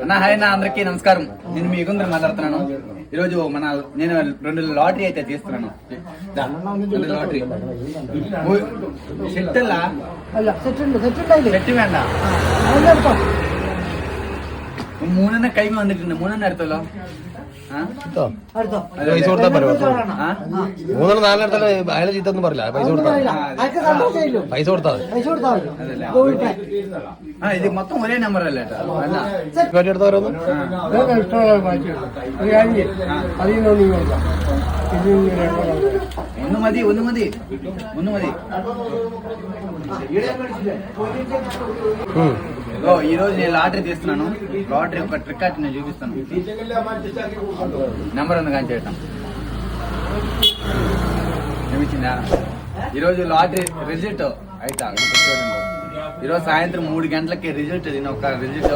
అన్న హాయ్ అన్న, అందరికీ నమస్కారం. నేను మీ యుగంధర్ మాట్లాడుతున్నాను. ఈరోజు నేను 2 లాటరీ అయితే తీస్తున్నాను. లాటరీ సెట్టల్లా செட்டு வேண்டாம். 3 ಕೈ വന്നിട്ടുണ്ട്. 3 അടുത്തല്ലോ. പൈസ കൊടുത്താ മൂന്നെണ്ണം നാലെടുത്താലും അയാളെ ചീത്തൊന്നും പറയില്ല. പൈസ കൊടുത്താൽ ഇത് മൊത്തം ഒരേ നമ്പർ അല്ലേ? എടുത്തവരൊന്നും ഒന്ന് മതി. ఈ రోజు నేను లాటరీ తీస్తున్నాను. లాటరీ ఒక ట్రిక్ అయితే నేను చూపిస్తాను. నెంబర్ ఉంది కానీ చేయటం ఏమిచ్చిందా? ఈరోజు లాటరీ రిజల్ట్ అయితే ఈరోజు సాయంత్రం 3 గంటలకి రిజల్ట్. దీని ఒక రిజల్ట్